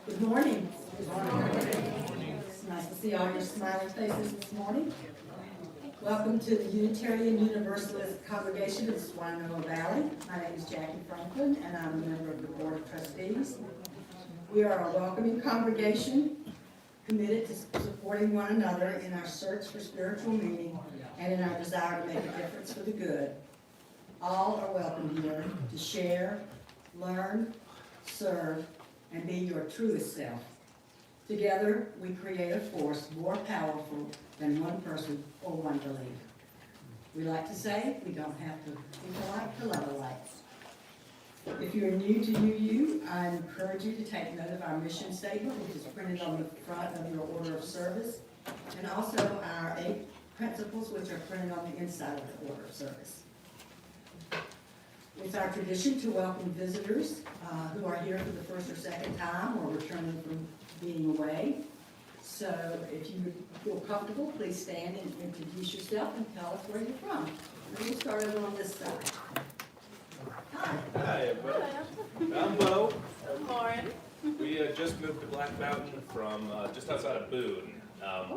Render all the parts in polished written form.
Good morning. Good morning. It's nice to see all your smiling faces this morning. Welcome to the Unitarian Universalist Congregation of the Swannanoa Valley. My name is Jackie Franklin, and I'm a member of the Board of Trustees. We are a welcoming congregation committed to supporting one another in our search for spiritual meaning and in our desire to make a difference for the good. All are welcome here to share, learn, serve, and be your truest self. Together, we create a force more powerful than one person or one belief. We like to say we don't have to think alike to love alike. If you're new to UU, I encourage you to take note of our mission statement, which is printed on the front of your order of service, and also our 8 principles, which are printed on the inside of the order of service. It's our tradition to welcome visitors who are here for the first or second time or returning from being away. So if you feel comfortable, please stand and introduce yourself and tell us where you're from. And we'll start over on this side. Hi. Hi, everybody. I'm Bo. I'm Lauren. We just moved to Black Mountain from just outside of Boone on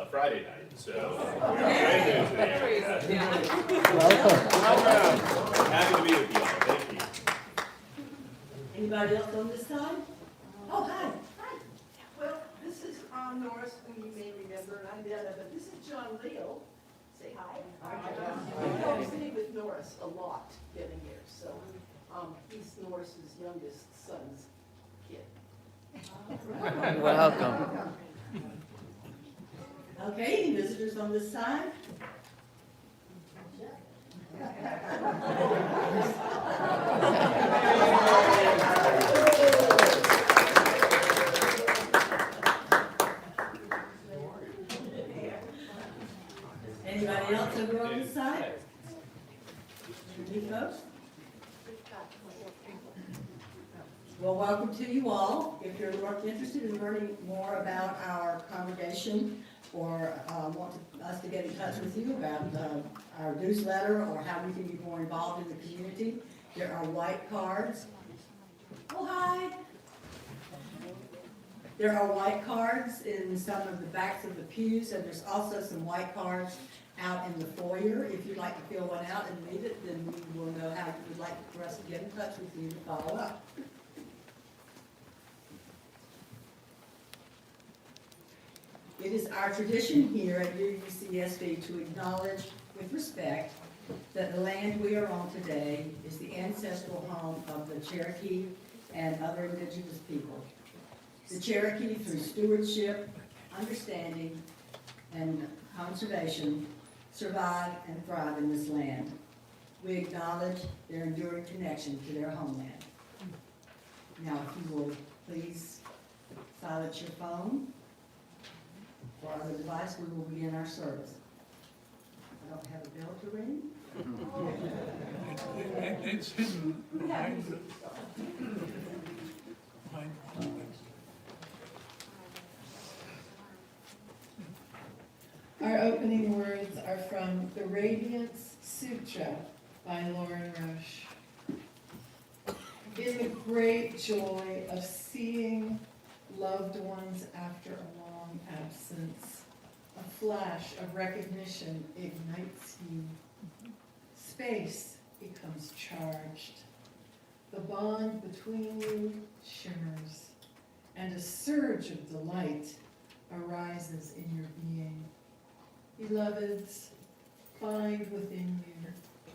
Friday night. So we're brand new to the area. Welcome. Happy to be with you all. Thank you. Anybody else on this side? Oh, hi. Hi. Well, this is Norris, who you may remember, and I'm Dana, but this is John Leo. Say hi. Hi. I'm sitting with Norris a lot getting here, so he's Norris's youngest son's kid. Welcome. Okay, any visitors on this side? Anybody else over on this side? You folks? Well, welcome to you all. If you're interested in learning more about our congregation or want us to get in touch with you about our newsletter or how we can be more involved in the community, there are white cards. Oh, hi. There are white cards in some of the backs of the pews, and there's also some white cards out in the foyer. If you'd like to fill one out and need it, then we will know how you would like for us to get in touch with you to follow up. It is our tradition here at UUCSB to acknowledge with respect that the land we are on today is the ancestral home of the Cherokee and other indigenous people. The Cherokee, through stewardship, understanding, and conservation, survive and thrive in this land. We acknowledge their enduring connection to their homeland. Now, if you will please silence your phone or other device, we will begin our service. I don't have a bell to ring. It's hidden behind the... Our opening words are from The Radiance Sutra by Lauren Roche. In the great joy of seeing loved ones after a long absence, a flash of recognition ignites you. Space becomes charged. The bond between you shimmers, and a surge of delight arises in your being. Beloveds, find within you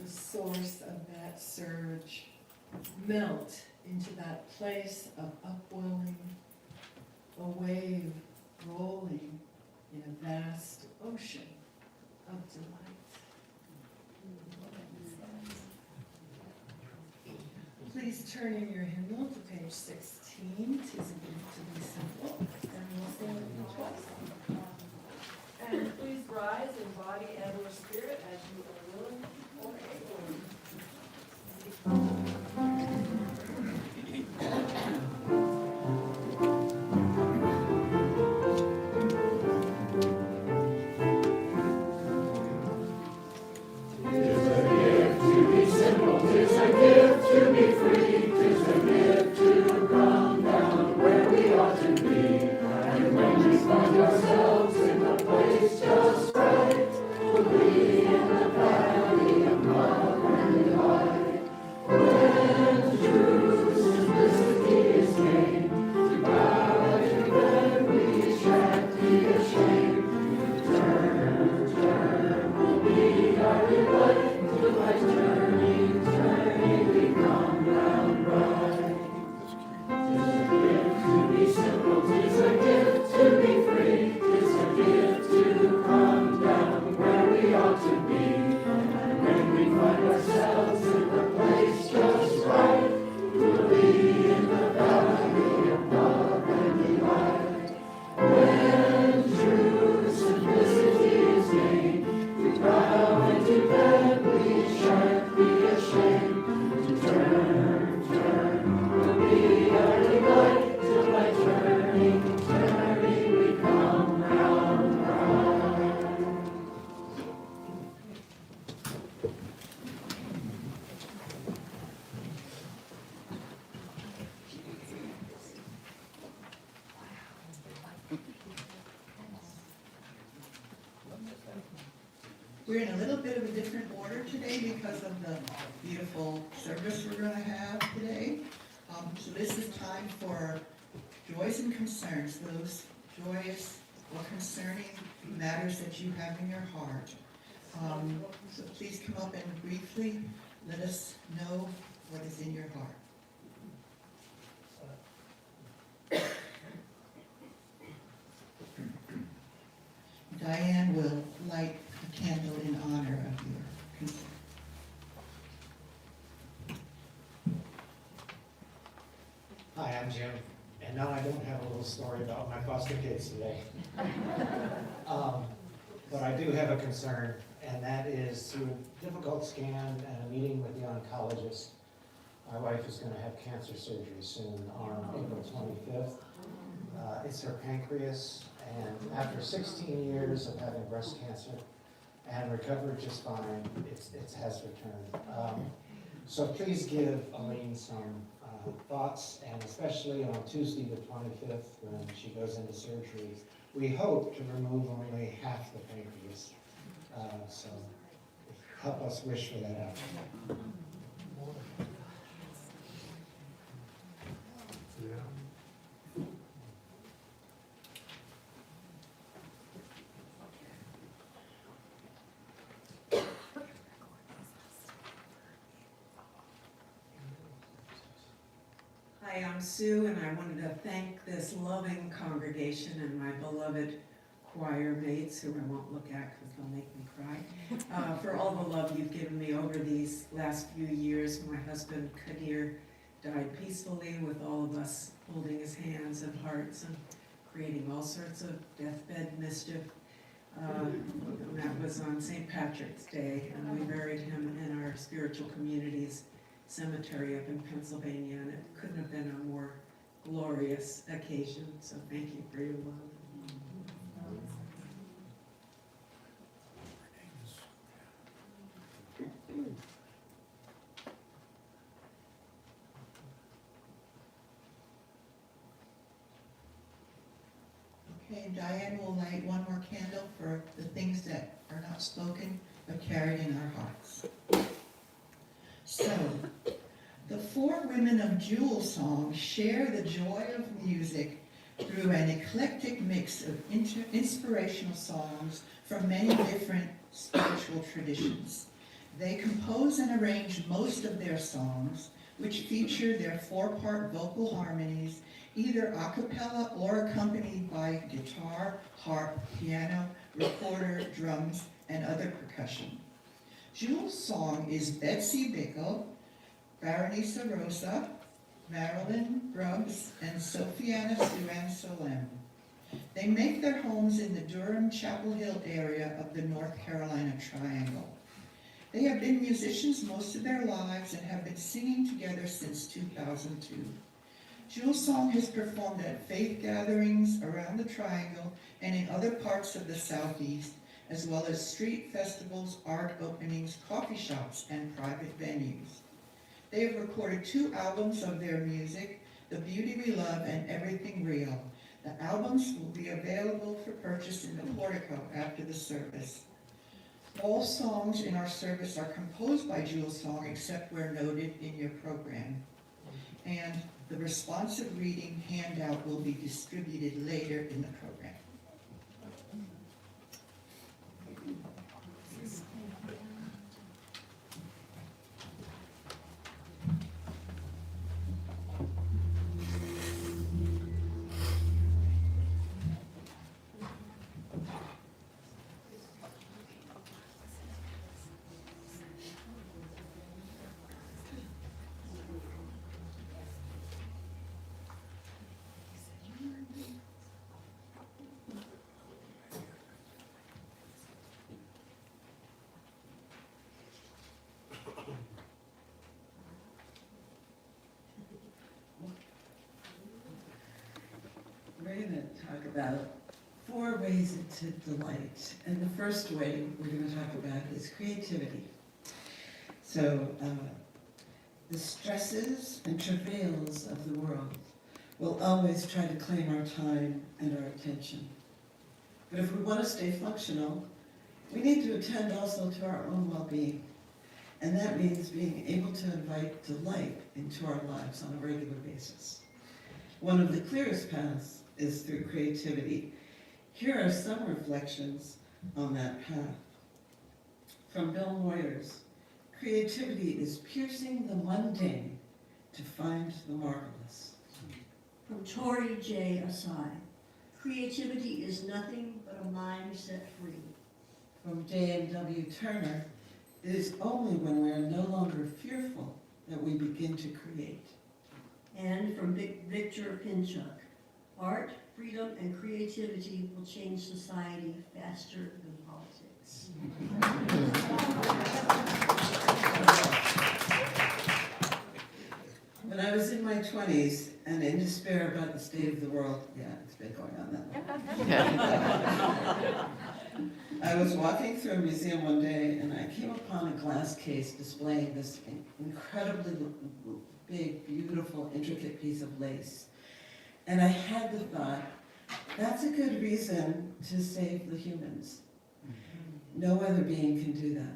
the source of that surge. Melt into that place of upwelling, a wave rolling in a vast ocean of delight. Please turn in your hymnal to page 16. 'Tis a gift to be simple, and we'll sing it twice. And please rise in body and or spirit as you are willing or able. Tis a gift to be free, tis a gift to come down where We're in a little bit of a different order today because of the beautiful service we're going to have today. So this is time for joys and concerns, those joyous or concerning matters that you have in your heart. So please come up and briefly let us know what is in your heart. Diane will light a candle in honor of your concern. Hi, I'm Jim, and now I don't have a little story about my foster kids today. But I do have a concern, and that is through a difficult scan and a meeting with the oncologist. My wife is going to have cancer surgery soon on April 25th. It's her pancreas, and after 16 years of having breast cancer and recovered just fine, it has returned. So please give Elaine some thoughts, and especially on Tuesday the 25th when she goes into surgery. We hope to remove only half the pancreas. So help us wish for that out. Hi, I'm Sue, and I wanted to thank this loving congregation and my beloved choir mates, who I won't look at because they'll make me cry, for all the love you've given me over these last few years. My husband, Kadir, died peacefully with all of us holding his hands and hearts and creating all sorts of deathbed mischief. And that was on St. Patrick's Day, and we buried him in our spiritual community's cemetery up in Pennsylvania, and it couldn't have been a more glorious occasion, so thank you for your love. Okay, Diane will light one more candle for the things that are not spoken but carried in our hearts. So, the four women of Jewelsong share the joy of music through an eclectic mix of inspirational songs from many different spiritual traditions. They compose and arrange most of their songs, which feature their four-part vocal harmonies, either a cappella or accompanied by guitar, harp, piano, recorder, drums, and other percussion. Jewelsong is Betsy Bickle, Baronesa Rosa, Marilyn Grubbs, and Sophiana Suan Solem. They make their homes in the Durham Chapel Hill area of the North Carolina Triangle. They have been musicians most of their lives and have been singing together since 2002. Jewelsong has performed at faith gatherings around the Triangle and in other parts of the Southeast, as well as street festivals, art openings, coffee shops, and private venues. They have recorded 2 albums of their music, The Beauty We Love and Everything Real. The albums will be available for purchase in the portico after the service. All songs in our service are composed by Jewelsong except where noted in your program. And the responsive reading handout will be distributed later in the program. We're going to talk about 4 ways to delight. And the first way we're going to talk about is creativity. So, the stresses and travails of the world will always try to claim our time and our attention. But if we want to stay functional We need to attend also to our own well-being, and that means being able to invite delight into our lives on a regular basis. One of the clearest paths is through creativity. Here are some reflections on that path. From Bill Moyers, creativity is piercing the mundane to find the marvelous. From Tori J. Asai, creativity is nothing but a mind set free. From J.M.W. Turner, it is only when we are no longer fearful that we begin to create. And from Victor Pinchuk, art, freedom, and creativity will change society faster than politics. When I was in my 20s and in despair about the state of the world, yeah, it's been going on that long. I was walking through a museum one day and I came upon a glass case displaying this incredibly big, beautiful, intricate piece of lace. And I had the thought, that's a good reason to save the humans. No other being can do that.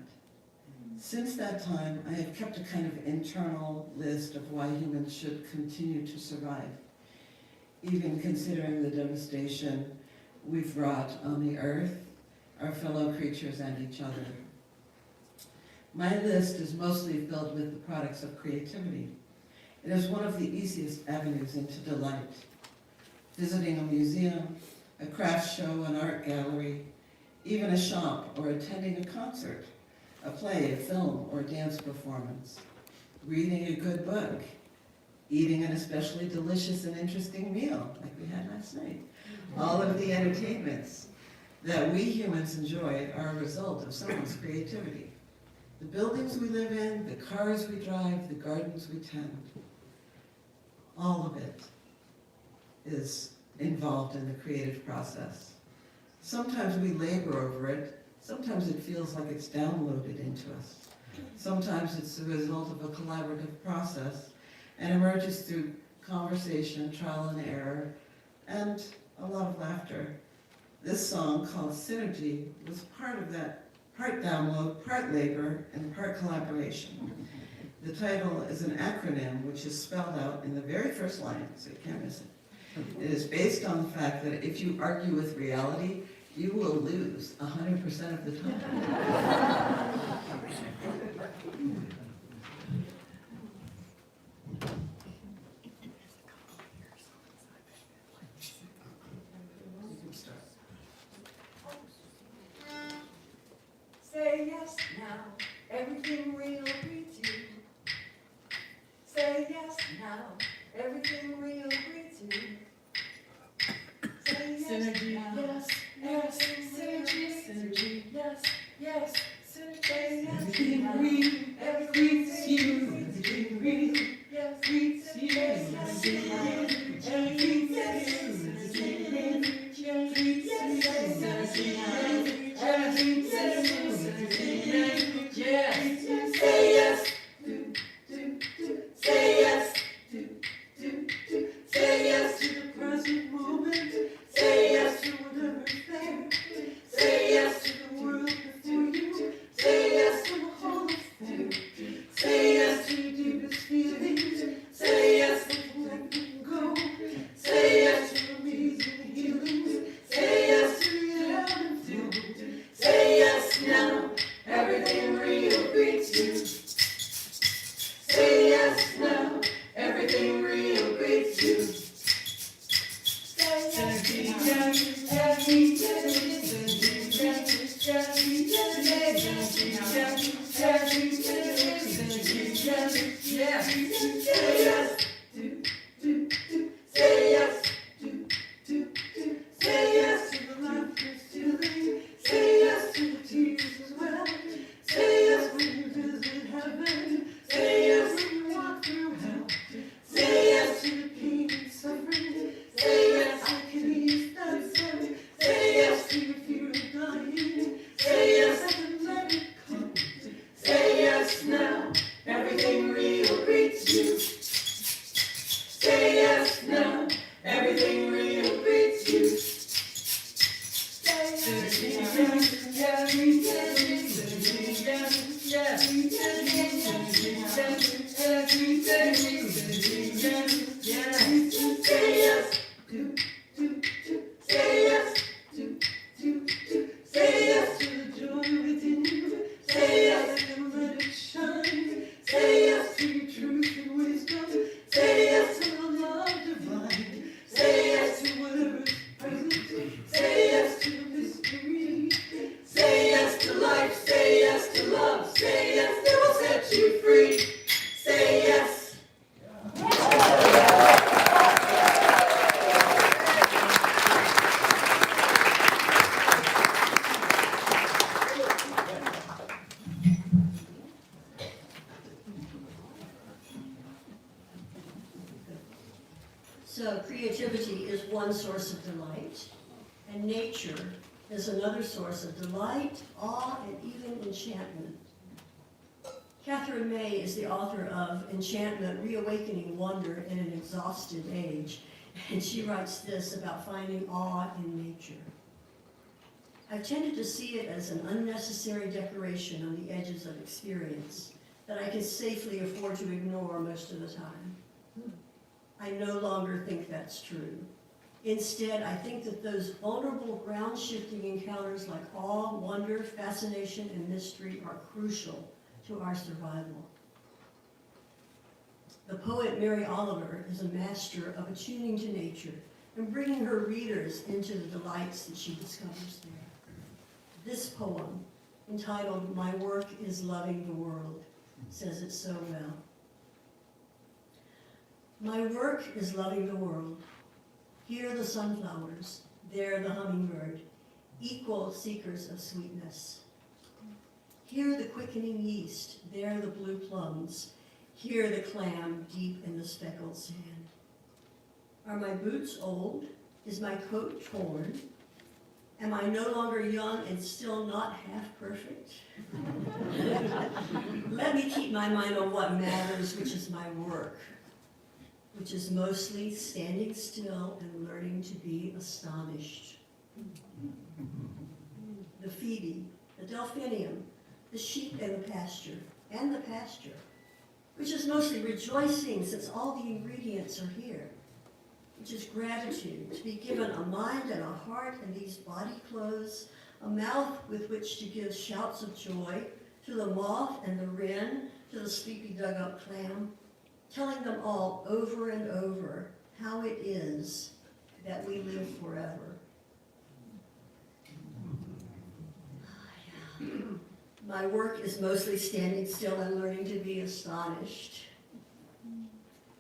Since that time, I have kept a kind of internal list of why humans should continue to survive, even considering the devastation we've wrought on the earth, our fellow creatures, and each other. My list is mostly filled with the products of creativity. It is one of the easiest avenues into delight. Visiting a museum, a craft show, an art gallery, even a shop, or attending a concert, a play, a film, or dance performance, reading a good book, eating an especially delicious and interesting meal, like we had last night. All of the entertainments that we humans enjoy are a result of someone's creativity. The buildings we live in, the cars we drive, the gardens we tend, all of it is involved in the creative process. Sometimes we labor over it. Sometimes it feels like it's downloaded into us. Sometimes it's the result of a collaborative process and emerges through conversation, trial and error, and a lot of laughter. This song, called Synergy, was part of that, part download, part labor, and part collaboration. The title is an acronym which is spelled out in the very first line, so you can't miss it. It is based on the fact that if you argue with reality, you will lose 100% of the time. Say yes now, everything real greets you. Say yes now, everything real greets you. Say yes Synergy. now, yes, yes, synergy, synergy, yes, yes, synergy. Say yes Everything now, real everything greets you. real, Everything real yes, greets you. yes, yes, Everything now, real everything greets yes, you. synergy, Everything yes, greets yes, you. synergy, Everything yes, greets you. yes, yes, say yes, say yes, So creativity is one source of delight, and nature is another source of delight, awe, and even enchantment. Catherine May is the author of Enchantment, Reawakening Wonder in an Exhausted Age, and she writes this about finding awe in nature. I've tended to see it as an unnecessary decoration on the edges of experience that I can safely afford to ignore most of the time. I no longer think that's true. Instead, I think that those vulnerable, ground-shifting encounters like awe, wonder, fascination, and mystery are crucial to our survival. The poet Mary Oliver is a master of attuning to nature and bringing her readers into the delights that she discovers there. This poem, entitled "My Work is Loving the World," says it so well. My work is loving the world. Here the sunflowers, there the hummingbird, equal seekers of sweetness. Here the quickening yeast, there the blue plums, here the clam deep in the speckled sand. Are my boots old? Is my coat torn? Am I no longer young and still not half perfect? Let me keep my mind on what matters, which is my work, which is mostly standing still and learning to be astonished. The phoebe, the delphinium, the sheep in the pasture, which is mostly rejoicing since all the ingredients are here, which is gratitude, to be given a mind and a heart and these body clothes, a mouth with which to give shouts of joy to the moth and the wren, to the sleepy dug-up clam, telling them all over and over how it is that we live forever. My work is mostly standing still and learning to be astonished.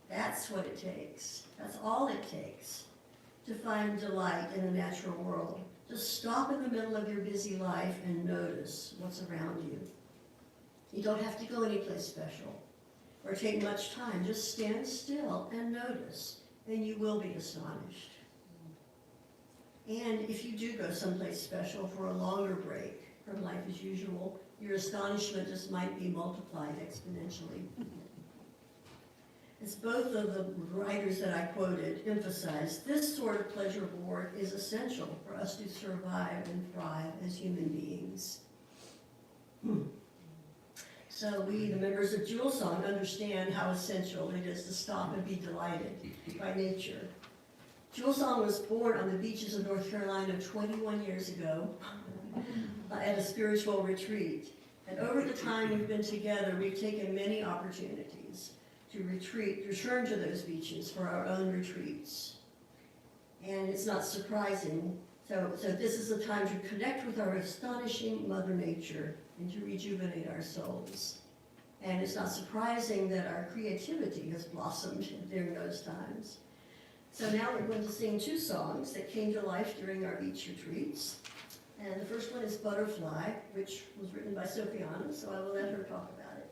That's what it takes. That's all it takes to find delight in the natural world. Just stop in the middle of your busy life and notice what's around you. You don't have to go anyplace special or take much time. Just stand still and notice, and you will be astonished. And if you do go someplace special for a longer break from life as usual, your astonishment just might be multiplied exponentially. As both of the writers that I quoted emphasized, this sort of pleasurable work is essential for us to survive and thrive as human beings. So we, the members of Jewelsong, understand how essential it is to stop and be delighted by nature. Jewelsong was born on the beaches of North Carolina 21 years ago at a spiritual retreat. And over the time we've been together, we've taken many opportunities to return to those beaches for our own retreats. And it's not surprising. So this is a time to connect with our astonishing Mother Nature and to rejuvenate our souls. And it's not surprising that our creativity has blossomed during those times. So now we're going to sing two songs that came to life during our beach retreats. And the first one is Butterfly, which was written by Sophiana, so I will let her talk about it.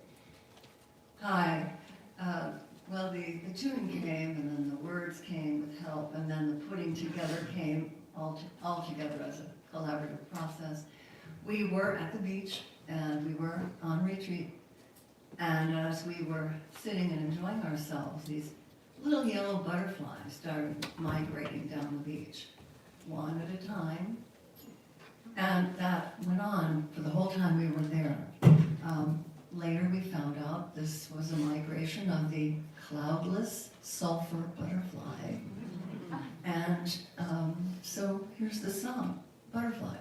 Hi. Well, the tune came, and then the words came with help, and then the putting together came all together as a collaborative process. We were at the beach, and we were on retreat, and as we were sitting and enjoying ourselves, these little yellow butterflies started migrating down the beach, one at a time, and that went on for the whole time we were there. Later we found out this was a migration of the cloudless sulfur butterfly. And so here's the song, Butterfly.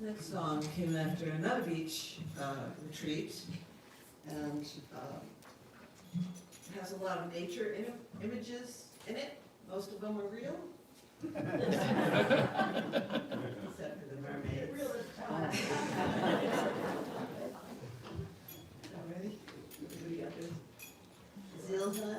Next song came after another beach retreat, and it has a lot of nature images in it. Most of them are real. Except for the mermaids. Ready? What do we got there? Zilha.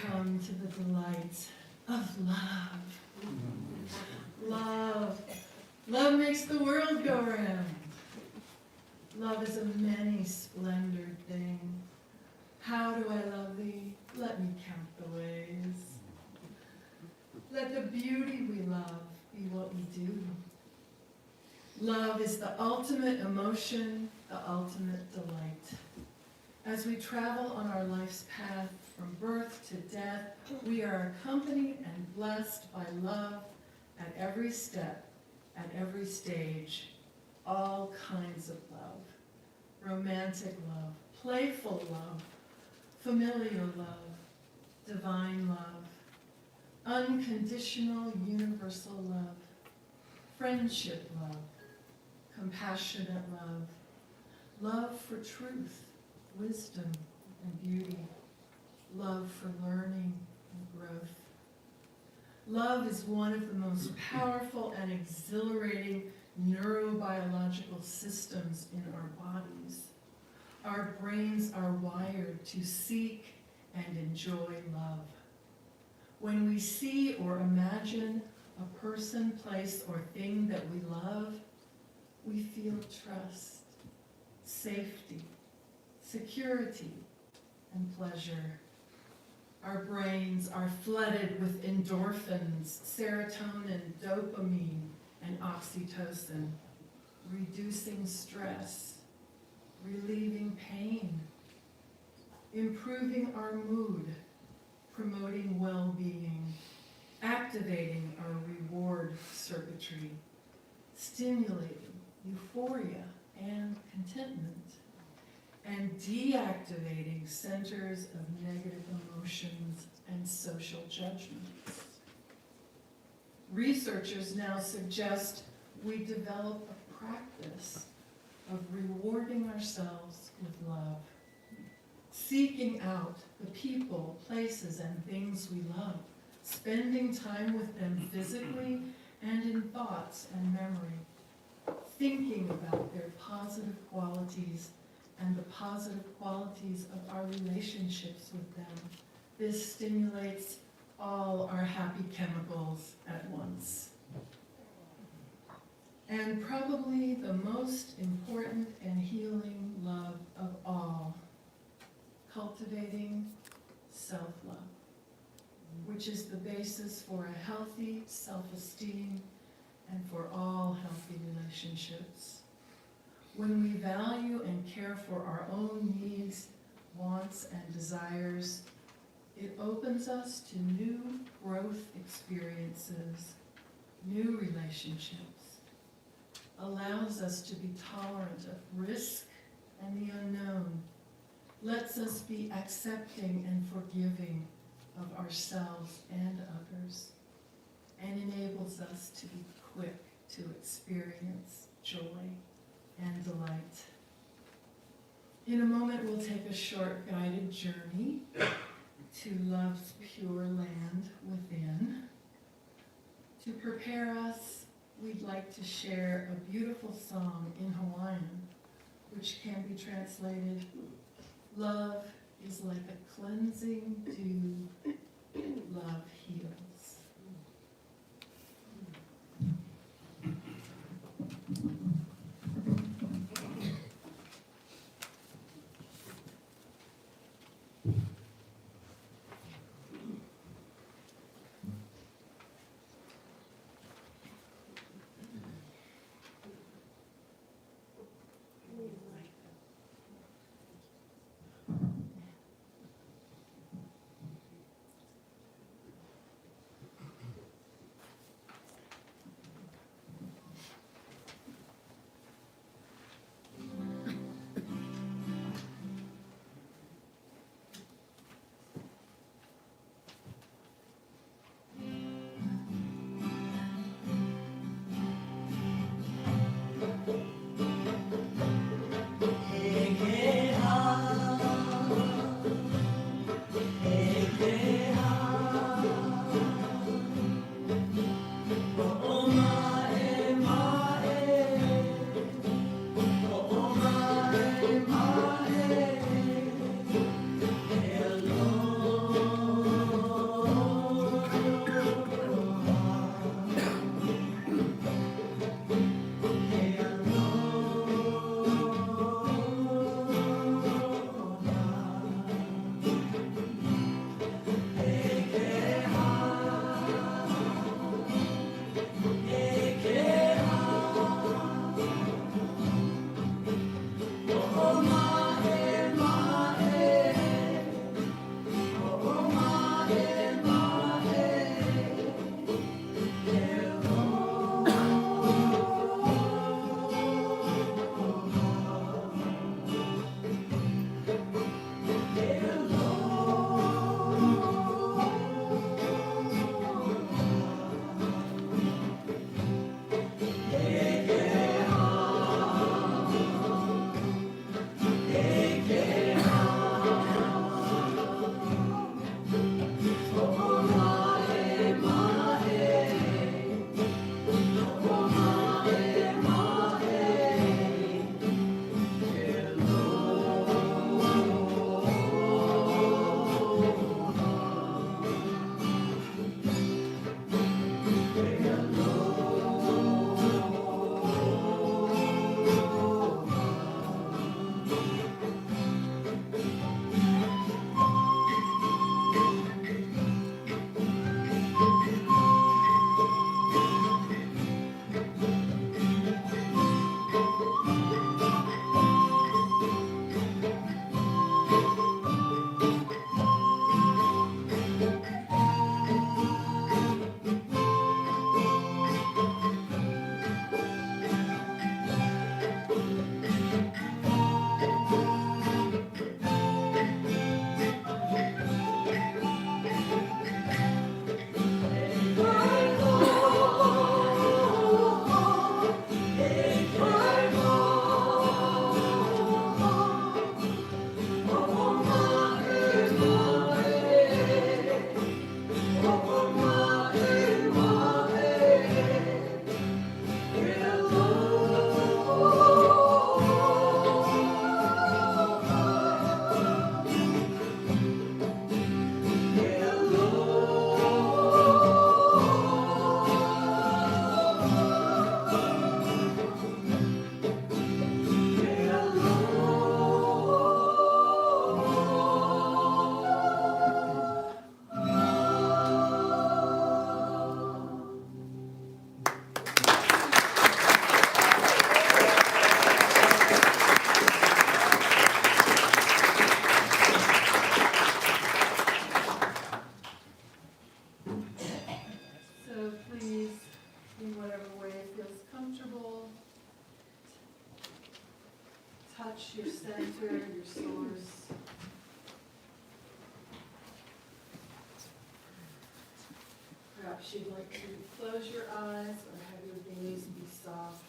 come to the delight of love. Love. Love makes the world go round. Love is a many-splendored thing. How do I love thee? Let me count the ways. Let the beauty we love be what we do. Love is the ultimate emotion, the ultimate delight. As we travel on our life's path from birth to death, we are accompanied and blessed by love at every step, at every stage, all kinds of love. Romantic love, playful love, familiar love, divine love, unconditional universal love, friendship love, compassionate love, love for truth, wisdom, and beauty, love for learning and growth. Love is one of the most powerful and exhilarating neurobiological systems in our bodies. Our brains are wired to seek and enjoy love. When we see or imagine a person, place, or thing that we love, we feel trust, safety, security, and pleasure. Our brains are flooded with endorphins, serotonin, dopamine, and oxytocin, reducing stress, relieving pain, improving our mood, promoting well-being, activating our reward circuitry, stimulating euphoria and contentment, and deactivating centers of negative emotions and social judgments. Researchers now suggest we develop a practice of rewarding ourselves with love, seeking out the people, places, and things we love, spending time with them physically and in thoughts and memory, thinking about their positive qualities and the positive qualities of our relationships with them. This stimulates all our happy chemicals at once. And probably the most important and healing love of all, cultivating self-love, which is the basis for a healthy self-esteem and for all healthy relationships. When we value and care for our own needs, wants, and desires, it opens us to new growth experiences, new relationships, allows us to be tolerant of risk and the unknown, lets us be accepting and forgiving of ourselves and others, and enables us to be quick to experience joy and delight. In a moment, we'll take a short guided journey to love's pure land within. To prepare us, we'd like to share a beautiful song in Hawaiian, which can be translated, "Love is like a cleansing dew, love heals." center, your source. Perhaps you'd like to close your eyes or have your gaze be soft.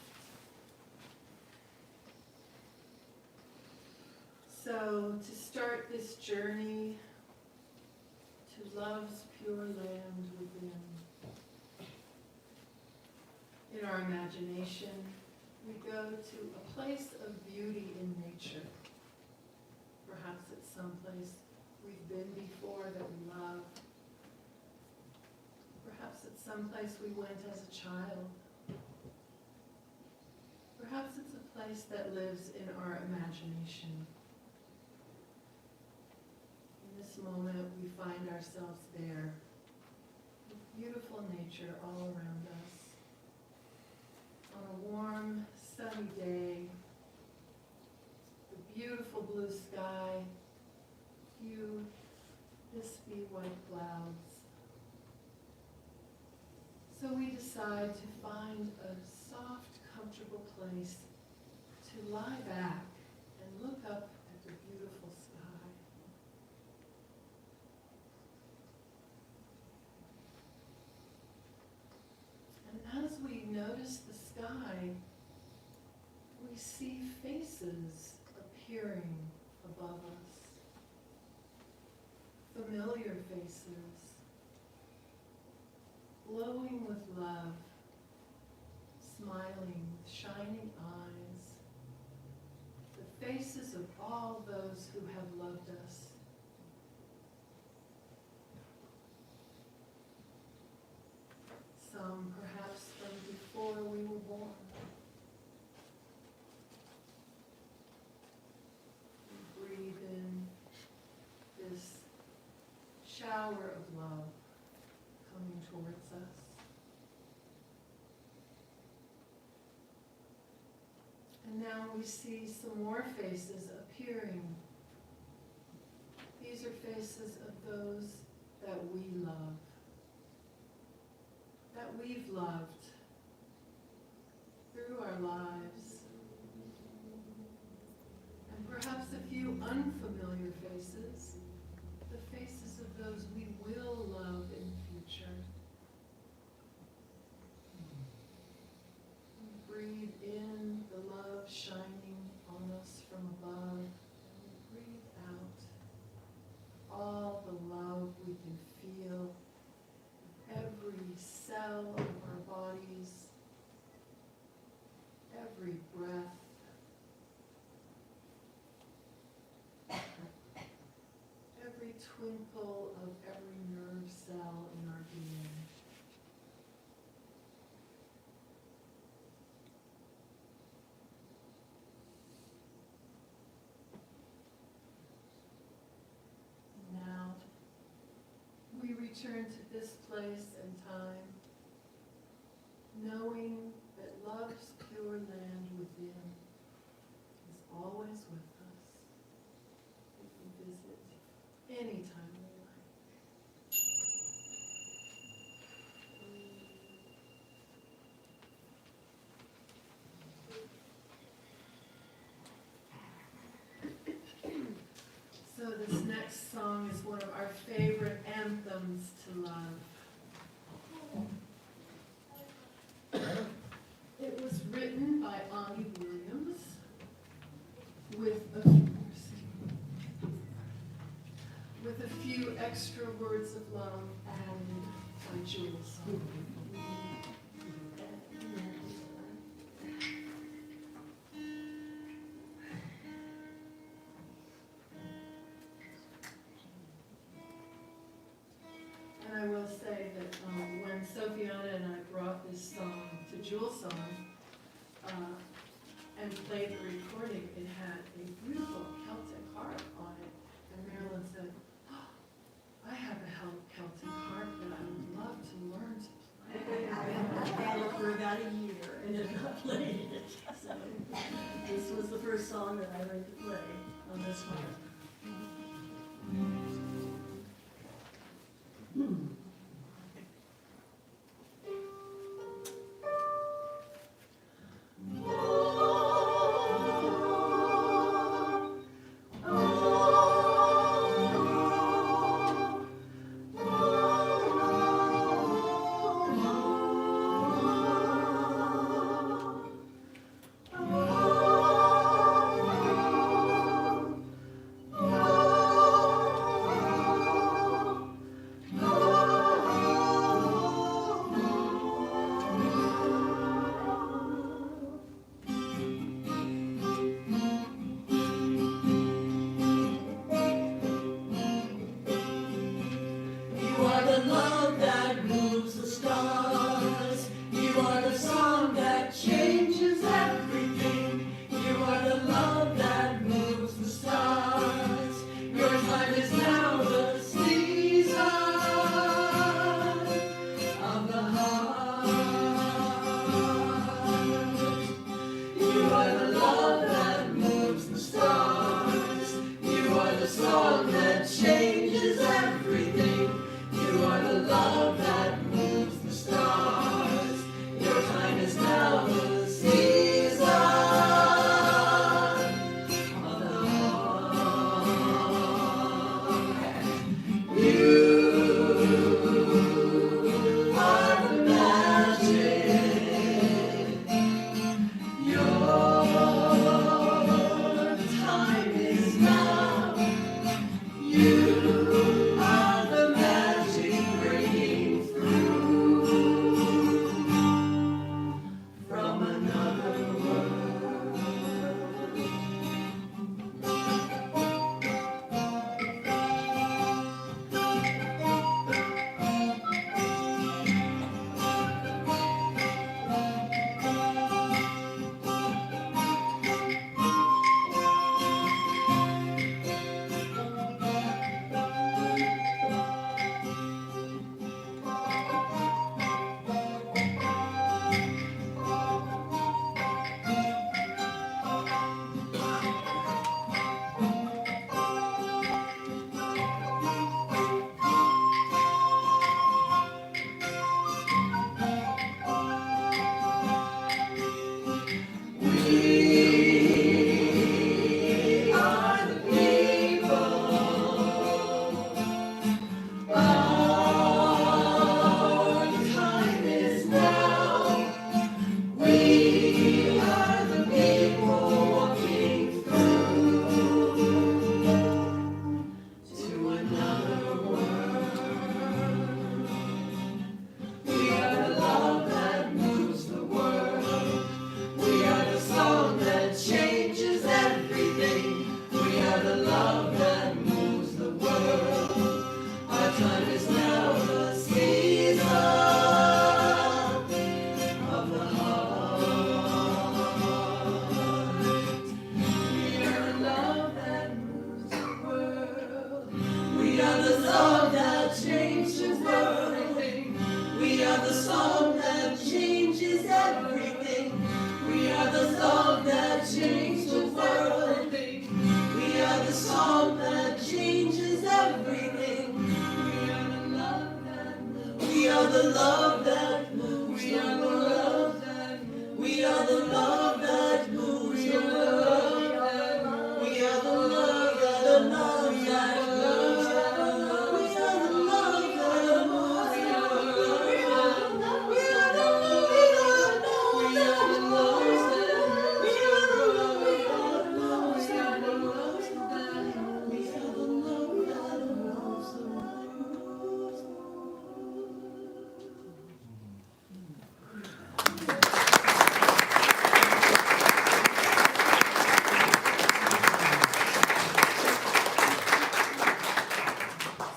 So, to start this journey to love's pure land within, in our imagination, we go to a place of beauty in nature. Perhaps it's someplace we've been before that we love. Perhaps it's someplace we went as a child. Perhaps it's a place that lives in our imagination. In this moment, we find ourselves there, with beautiful nature all around us. On a warm, sunny day, the beautiful blue sky, few wispy white clouds. So we decide to find a soft, comfortable place to lie back and look up at the beautiful sky. And as we notice the sky, we see faces appearing above us. Familiar faces, glowing with love, smiling with shining eyes. The faces of all those who have loved us. Some perhaps from before we were born. We breathe in this shower of love coming towards us. And now we see some more faces appearing. These are faces of those that we love, that we've loved through our lives. And perhaps a few unfamiliar faces, the faces of those we will love in the future. Breathe in the love shining on us from above, and breathe out all the love we can feel in every cell of our bodies, every breath, every twinkle of every nerve cell in our being. Now, we return to this place and time, knowing that love's pure land within is always with us. We can visit anytime we like. So this next song is one of our favorite anthems to love. It was written by Ani Williams with a few extra words of love added by Jewelsong. And I will say that when Sophiana and I brought this song to Jewelsong and played the recording, it had a beautiful Celtic harp on it. And Marilyn said, oh, I have a Celtic harp that I would love to learn to play. I've had it for about a year and have not played it. So this was the first song that I learned to play on this harp. the love that moves the stars. You are the song that changes everything. You are the love that moves the stars. Your time is now the season of the heart. You are the love that moves the stars. You are the song that changes everything. You are the love that moves the stars. Your time is now the season of the heart. You are the magic. Your time is now. You are the magic breaking through from another world. We are the people. Our time is now. We are the people walking through to another world. We are the love that moves the world. We are the song that changes everything. We are the love that moves the world. Our time is now the season of the heart. We are the love that moves the world. We are the song that changes everything. We are the song that changes everything. We are the song that changes the world. We are the song that changes everything. We are the love that moves. We are the love that moves. We are the love that moves. We are the love that moves. We are the love that moves. We are the love that moves. We are the love that moves. We are the love that moves. We are the love that moves. We are the love that moves. We are the love that moves. We are the love that moves the world.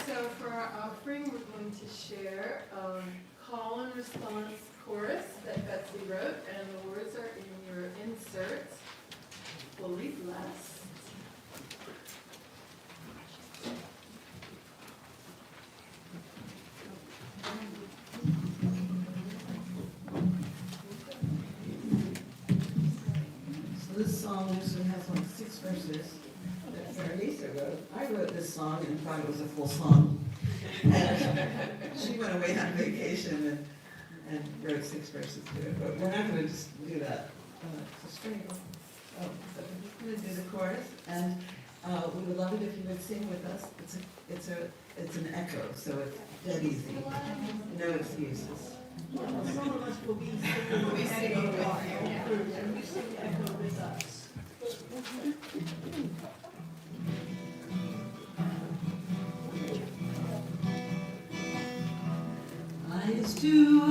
So for our offering, we're going to share call and response chorus that Betsy wrote, and the words are in your insert. Fully blessed. So this song actually has like 6 verses that Sarah Lisa wrote. I wrote this song and thought it was a full song. And she went away on vacation and wrote 6 verses to it. But we're not going to just do that. So straight. So we're going to do the chorus, and we would love it if you would sing with us. It's an echo, so it's dead easy. No excuses. Some of us will be singing with echo with you, and you sing echo with us. Eyes to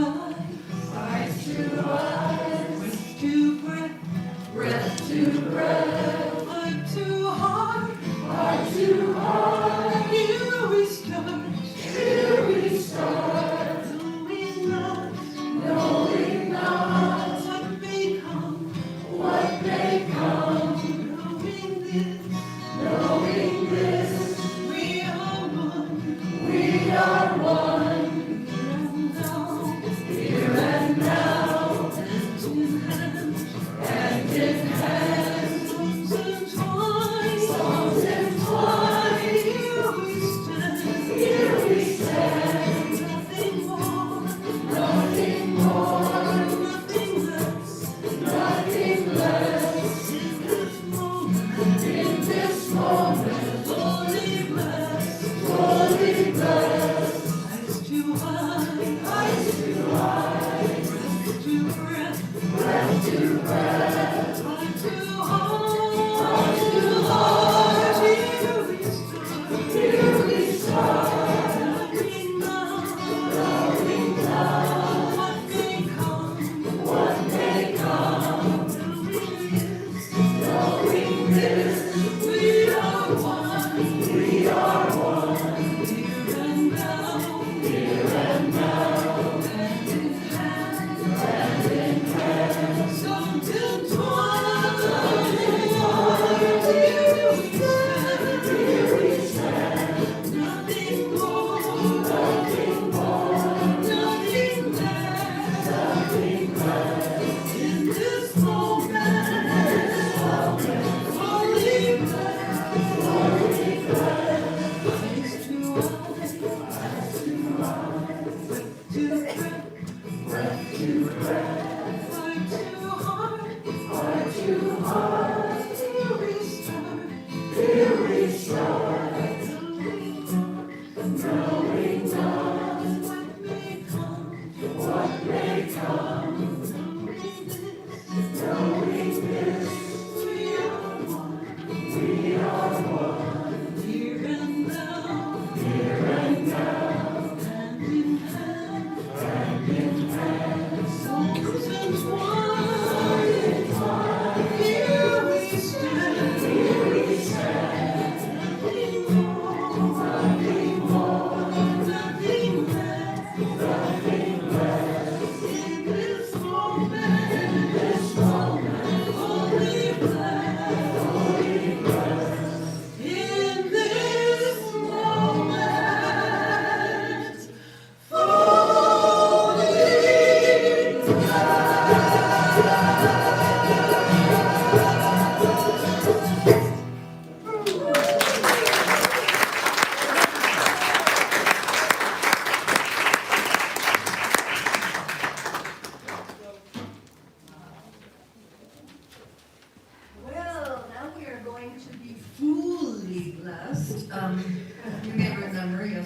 eyes to eyes, breath to breath, breath to breath, heart to heart to heart. Here we start,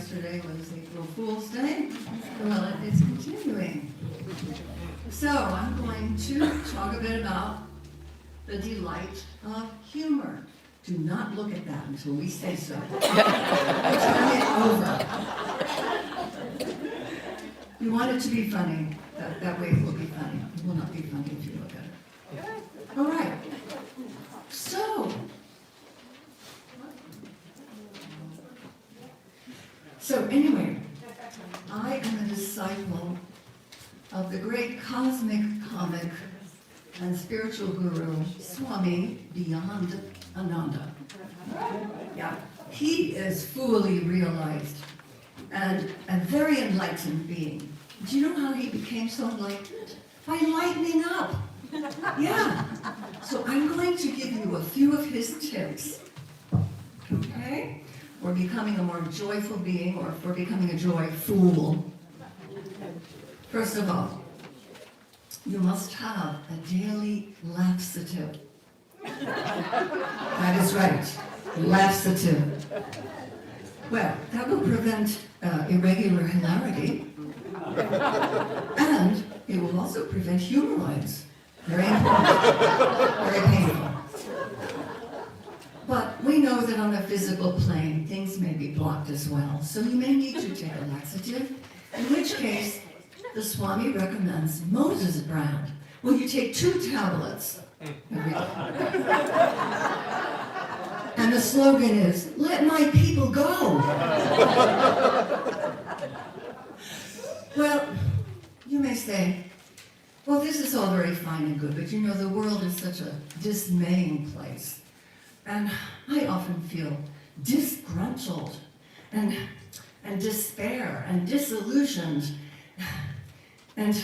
yesterday was April Fool's Day. Well, it's continuing. So I'm going to talk a bit about the delight of humor. Do not look at that until we say so. Turn it over. You want it to be funny. That way it will be funny. It will not be funny if you look at it. All right. So anyway, I am a disciple of the great cosmic comic and spiritual guru, Swami Beyond Ananda. Yeah, he is fully realized and a very enlightened being. Do you know how he became so enlightened? By lightening up. Yeah. So I'm going to give you a few of his tips, okay? For becoming a more joyful being or for becoming a joy fool. First of all, you must have a daily laxative. That is right, laxative. Well, that will prevent irregular hilarity, and it will also prevent hemorrhoids. Very important, very painful. But we know that on a physical plane, things may be blocked as well, so you may need to take a laxative, in which case, the Swami recommends Moses brand. Well, you take 2 tablets every day. And the slogan is, let my people go. Well, you may say, well, this is all very fine and good, but you know, the world is such a dismaying place. And I often feel disgruntled and despair and disillusioned. And,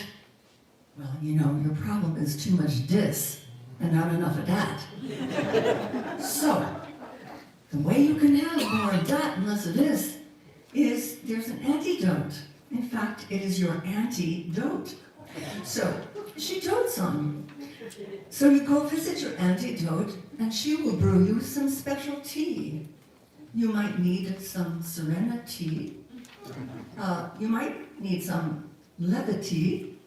well, you know, your problem is too much dis and not enough of that. So, the way you can have more of that and less of this is there's an antidote. In fact, it is your antidote. So, she dotes on you. So you go visit your antidote, and she will brew you some special tea. You might need some serenity. You might need some levity.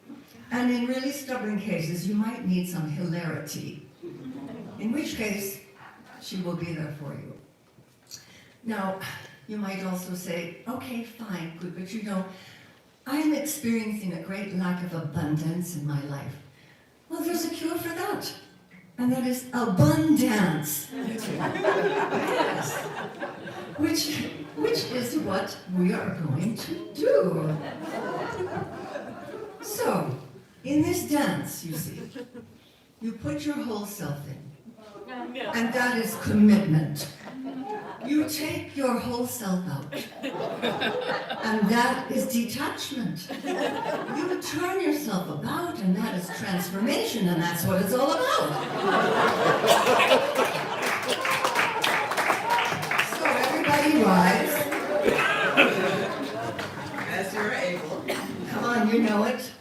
And in really stubborn cases, you might need some hilarity. In which case, she will be there for you. Now, you might also say, okay, fine, good, but you know, I'm experiencing a great lack of abundance in my life. Well, there's a cure for that, and that is abundance. Yes. Which is what we are going to do. So, in this dance, you see, you put your whole self in, and that is commitment. You take your whole self out, and that is detachment. You turn yourself about, and that is transformation, and that's what it's all about. So everybody rise. As you're able. Come on, you know it.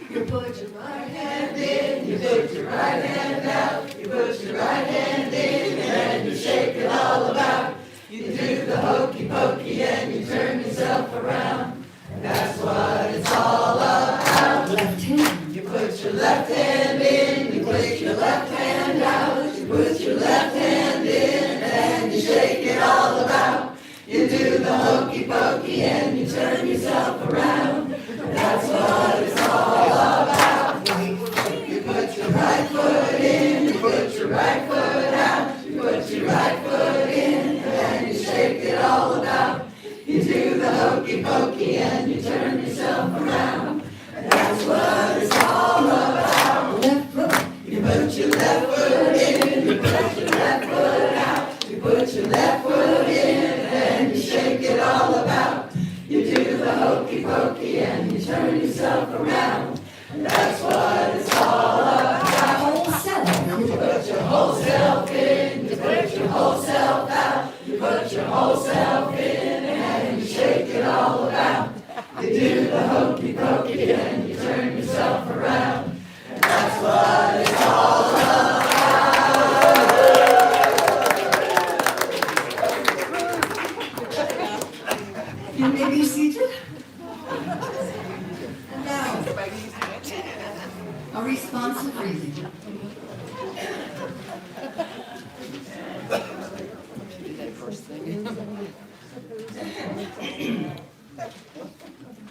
You put your right hand in, you put your right hand out, you put your right hand in, and you shake it all about. You do the hokey pokey and you turn yourself around. That's what it's all about. Left hand. You put your left hand in, you put your left hand out, you put your left hand in, and you shake it all about. You do the hokey pokey and you turn yourself around. That's what it's all about. You put your right foot in, you put your right foot out, you put your right foot in, and you shake it all about. You do the hokey pokey and you turn yourself around. That's what it's all about. Left foot. You put your left foot in, you put your left foot out, you put your left foot in, and you shake it all about. You do the hokey pokey and you turn yourself around. That's what it's all about. Whole self. You put your whole self in, you put your whole self out, you put your whole self in, and you shake it all about. You may be seated. And now, a responsive reading.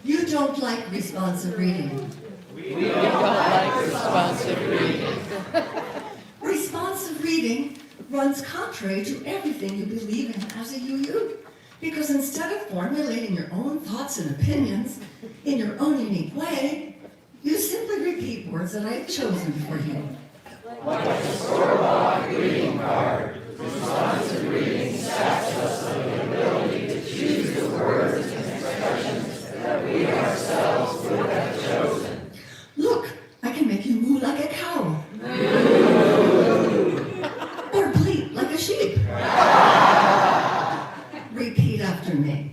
You don't like responsive reading. We don't like responsive reading. Responsive reading runs contrary to everything you believe in as a UU. Because instead of formulating your own thoughts and opinions in your own unique way, you simply repeat words that I've chosen for you. Like a store-bought greeting card, responsive reading stacks us with the ability to choose the words and expressions that we ourselves would have chosen. Look, I can make you moo like a cow. Or bleat like a sheep. Repeat after me.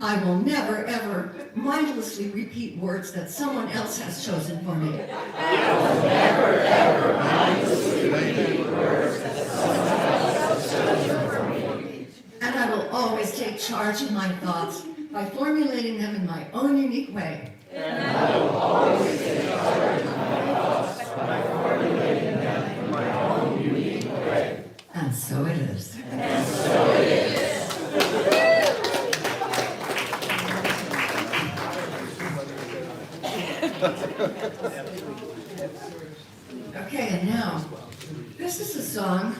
I will never, ever mindlessly repeat words that someone else has chosen for me. I will never, ever mindlessly repeat words that someone else has chosen for me. And I will always take charge of my thoughts by formulating them in my own unique way. And I will always take charge of my thoughts by formulating them in my own unique way. And so it is. And so it is. Okay, and now, this is a song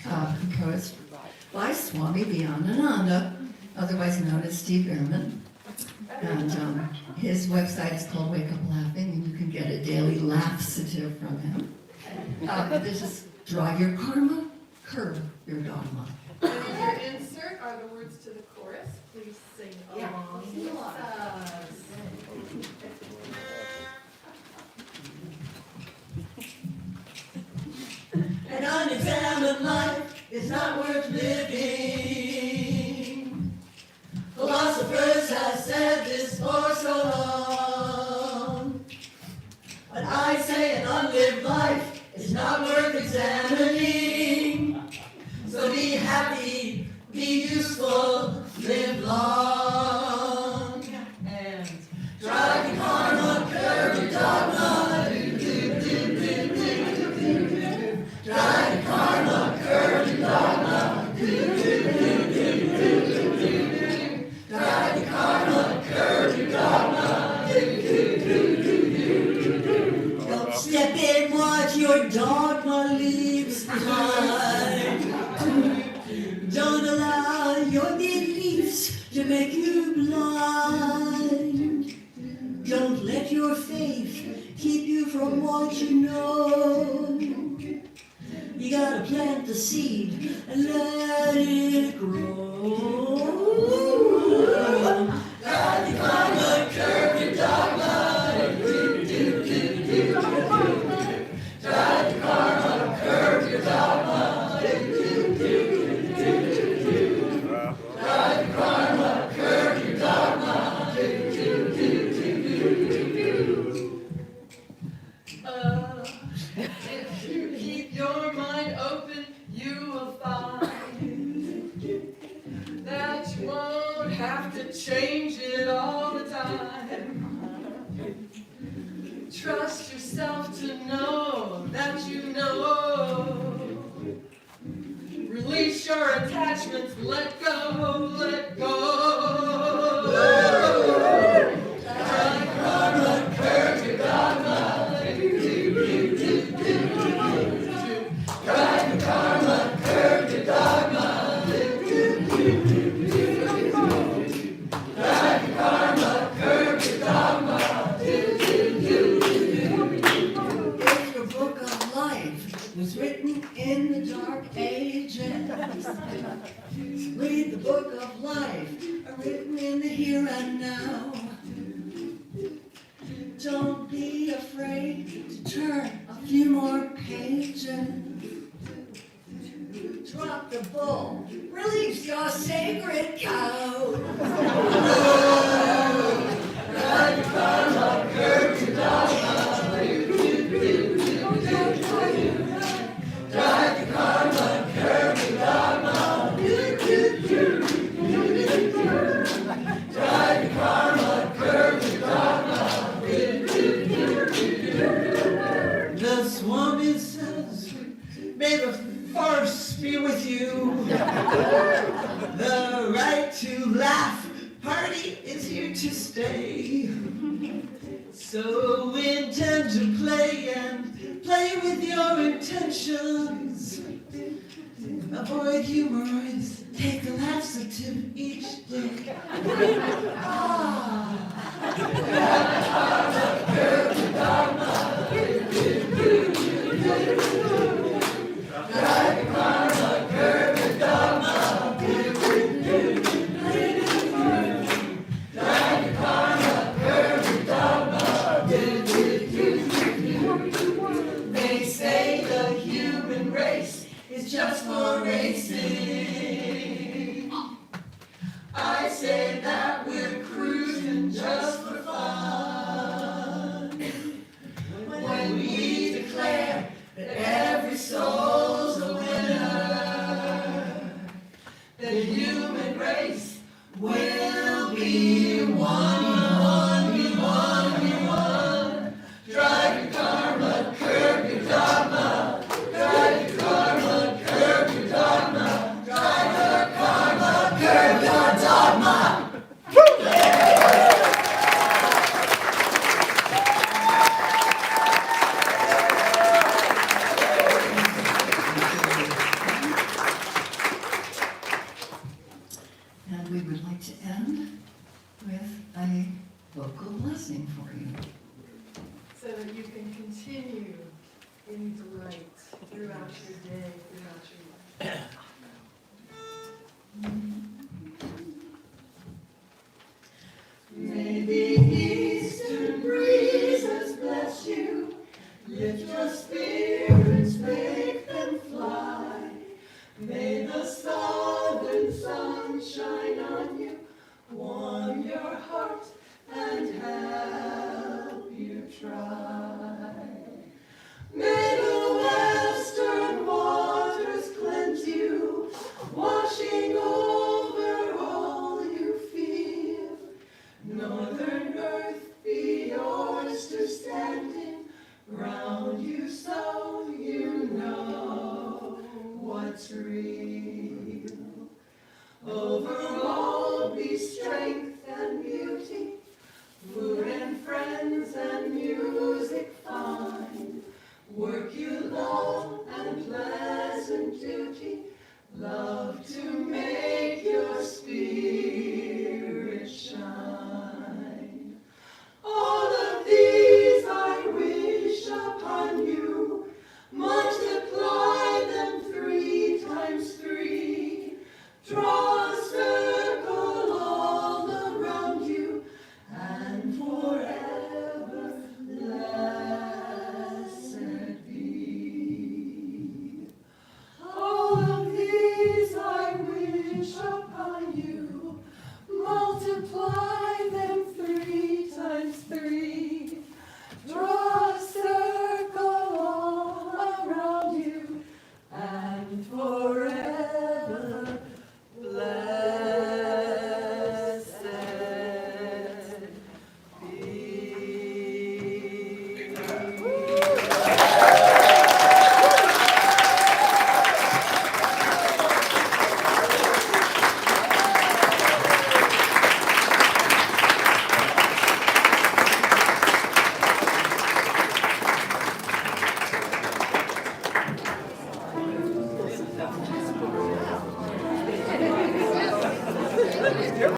composed by Swami Vivekananda, otherwise known as Steve Ehrman. And his website is called Wake Up Laughing, and you can get a daily laugh-sative from him. This is Drive Your Karma, Curb Your Dogma. And in your insert are the words to the chorus. Please sing along with us. An unexamined life is not worth living. Philosophers have said this for so long. But I say an unlived life is not worth examining. So be happy, be useful, live long. And drive your karma, curb your dogma. Drive your karma, curb your dogma. Drive your karma, curb your dogma. Don't step in what your dogma leaves behind. Don't allow your beliefs to make you blind. Don't let your faith keep you from what you know. You gotta plant the seed and let it grow. Drive your karma, curb your dogma. Drive your karma, curb your dogma. Drive your karma, curb your dogma. If you keep your mind open, you will find that you won't have to change it all the time. Trust yourself to know that you know. Release your attachments, let go, let go. Drive karma, curb your dogma. Drive your karma, curb your dogma. Drive your karma, curb your dogma. If your book of life was written in the dark ages, read the book of life written in the here and now. Don't be afraid to turn a few more pages. Drop the bull, release your sacred cow. Drive your karma, curb your dogma. Drive your karma, curb your dogma. laugh, party is here to stay. So intend to play and play with your intentions. Avoid humoroids, take a laxative each day. They say the human race is just for racing. I say that we're cruising just for fun. When we declare that every soul's a winner, the human race will be one. Drive your karma, curb your dogma. Drive your karma, curb your dogma. Drive your karma, curb your dogma. And we would like to end with a vocal blessing for you. So that you can continue in delight throughout your day, throughout your life.